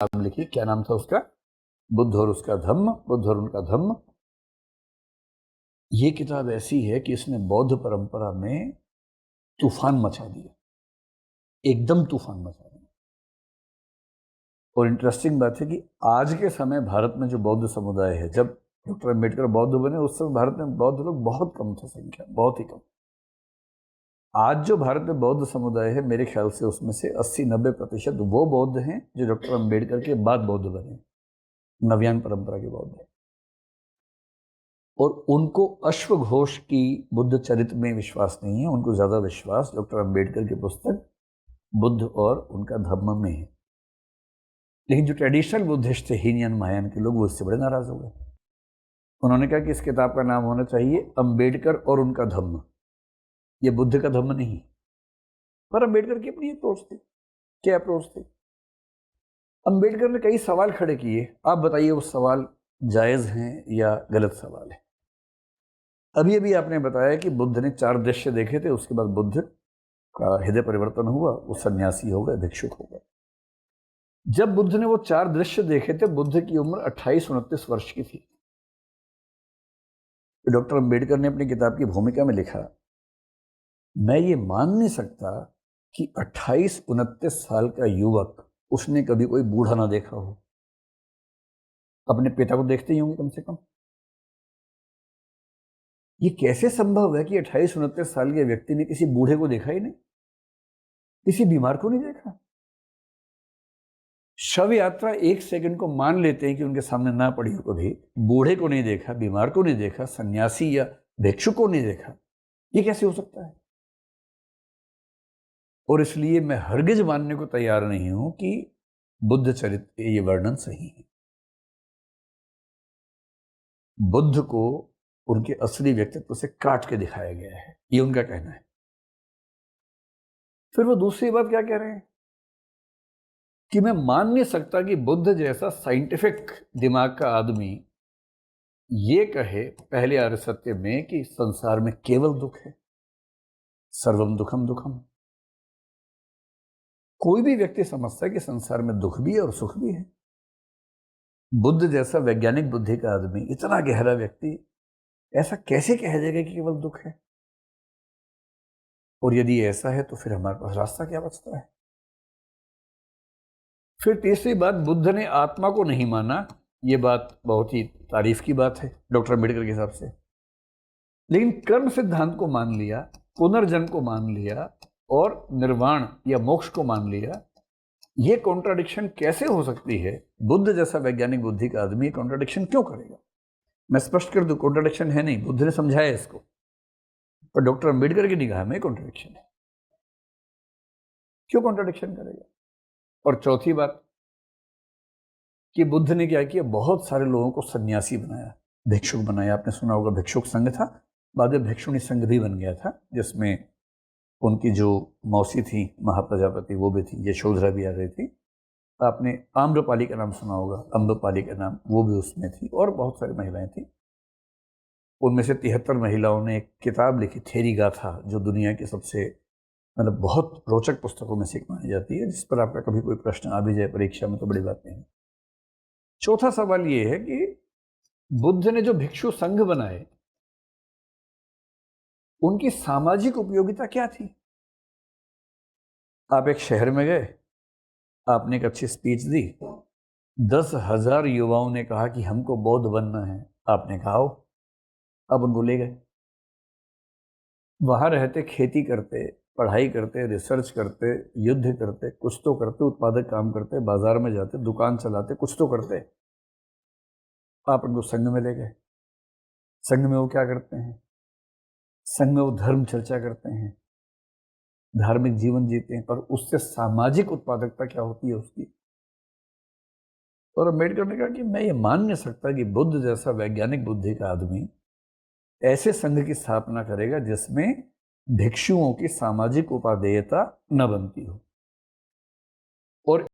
किताब लिखी, क्या नाम था उसका? बुद्ध और उसका धम्म, बुद्ध और उनका धम्म। ये किताब ऐसी है कि इसने बौद्ध परंपरा में तूफान मचा दिया, एकदम तूफान मचा दिया। और इंटरेस्टिंग बात है कि आज के समय भारत में जो बौद्ध समुदाय है, जब डॉक्टर अम्बेडकर बौद्ध बने उस समय भारत में बौद्ध लोग बहुत कम थे, संख्या बहुत ही कम। आज जो भारत में बौद्ध समुदाय है, मेरे ख्याल से उसमें से 80-90% वो बौद्ध हैं जो डॉक्टर अम्बेडकर के बाद बौद्ध बने, नव्यान परंपरा के बौद्ध हैं। और उनको अश्वघोष की बुद्ध चरित्र में विश्वास नहीं है, उनको ज्यादा विश्वास डॉक्टर अम्बेडकर की पुस्तक बुद्ध और उनका धम्म में है। लेकिन जो ट्रेडिशनल बुद्धिस्ट थे, हीनयान महायान के लोग, वो इससे बड़े नाराज हो गए। उन्होंने कहा कि इस किताब का नाम होना चाहिए अम्बेडकर और उनका धम्म, ये बुद्ध का धम्म नहीं। पर अम्बेडकर की अपनी अप्रोच थी। क्या अप्रोच थी? अम्बेडकर ने कई सवाल खड़े किए, आप बताइए वो सवाल जायज हैं या गलत सवाल है। अभी अभी आपने बताया कि बुद्ध ने 4 दृश्य देखे थे, उसके बाद बुद्ध का हृदय परिवर्तन हुआ, वो सन्यासी हो गए, भिक्षुक हो गए। जब बुद्ध ने वो 4 दृश्य देखे थे, बुद्ध की उम्र 28-29 वर्ष की थी। डॉक्टर अम्बेडकर ने अपनी किताब की भूमिका में लिखा, मैं ये मान नहीं सकता कि 28-29 साल का युवक, उसने कभी कोई बूढ़ा ना देखा हो। अपने पिता को देखते ही होंगे कम से कम। ये कैसे संभव है कि 28-29 साल के व्यक्ति ने किसी बूढ़े को देखा ही नहीं, किसी बीमार को नहीं देखा? शव यात्रा 1 सेकंड को मान लेते हैं कि उनके सामने ना पड़ी हो, कभी बूढ़े को नहीं देखा, बीमार को नहीं देखा, सन्यासी या भिक्षु को नहीं देखा। ये कैसे हो सकता है? और इसलिए मैं हरगिज मानने को तैयार नहीं हूं कि बुद्ध चरित्र के ये वर्णन सही है। बुद्ध को उनके असली व्यक्तित्व से काट के दिखाया गया है, ये उनका कहना है। फिर वो दूसरी बात क्या कह रहे हैं कि मैं मान नहीं सकता कि बुद्ध जैसा साइंटिफिक दिमाग का आदमी ये कहे पहले आर्य सत्य में कि संसार में केवल दुख है, सर्वम दुखम दुखम। कोई भी व्यक्ति समझता है कि संसार में दुख भी है और सुख भी है। बुद्ध जैसा वैज्ञानिक बुद्धि का आदमी, इतना गहरा व्यक्ति, ऐसा कैसे कह देगा कि केवल दुख है? और यदि ऐसा है तो फिर हमारे पास रास्ता क्या बचता है? फिर तीसरी बात, बुद्ध ने आत्मा को नहीं माना। ये बात बहुत ही तारीफ की बात है डॉक्टर अम्बेडकर के हिसाब से। लेकिन कर्म सिद्धांत को मान लिया, पुनर्जन्म को मान लिया और निर्वाण या मोक्ष को मान लिया। ये कॉन्ट्राडिक्शन कैसे हो सकती है? बुद्ध जैसा वैज्ञानिक बुद्धि का आदमी कॉन्ट्राडिक्शन क्यों करेगा? मैं स्पष्ट कर दूं, कॉन्ट्राडिक्शन है नहीं, बुद्ध ने समझाया इसको, पर डॉक्टर अम्बेडकर की निगाह में कॉन्ट्राडिक्शन है। क्यों कॉन्ट्राडिक्शन करेगा? और चौथी बात कि बुद्ध ने क्या किया, बहुत सारे लोगों को सन्यासी बनाया, भिक्षुक बनाया। आपने सुना होगा भिक्षुक संघ था, बाद में भिक्षुणी संघ भी बन गया था, जिसमें उनकी जो मौसी थी महाप्रजापति, वो भी थी, यशोधरा भी आ गई थी। आपने आम्रपाली का नाम सुना होगा, अम्रपाली का नाम, वो भी उसमें थी, और बहुत सारी महिलाएं थी। उनमें से 73 महिलाओं ने एक किताब लिखी, थेरी गाथा, जो दुनिया की सबसे मतलब बहुत रोचक पुस्तकों में से एक मानी जाती है, जिस पर आपका कभी कोई प्रश्न आ भी जाए परीक्षा में तो बड़ी बात नहीं। चौथा सवाल ये है कि बुद्ध ने जो भिक्षु संघ बनाए, उनकी सामाजिक उपयोगिता क्या थी? आप एक शहर में गए, आपने एक अच्छी स्पीच दी, 10,000 युवाओं ने कहा कि हमको बौद्ध बनना है, आपने कहा आओ, अब उनको ले गए। वहां रहते, खेती करते, पढ़ाई करते, रिसर्च करते, युद्ध करते, कुछ तो करते, उत्पादक काम करते, बाजार में जाते, दुकान चलाते, कुछ तो करते। आप उनको संघ में ले गए। संघ में वो क्या करते हैं? संघ में वो धर्म चर्चा करते हैं, धार्मिक जीवन जीते हैं, पर उससे सामाजिक उत्पादकता क्या होती है उसकी? और अम्बेडकर ने कहा कि मैं ये मान नहीं सकता कि बुद्ध जैसा वैज्ञानिक बुद्धि का आदमी ऐसे संघ की स्थापना करेगा जिसमें भिक्षुओं की सामाजिक उपादेयता न बनती हो। और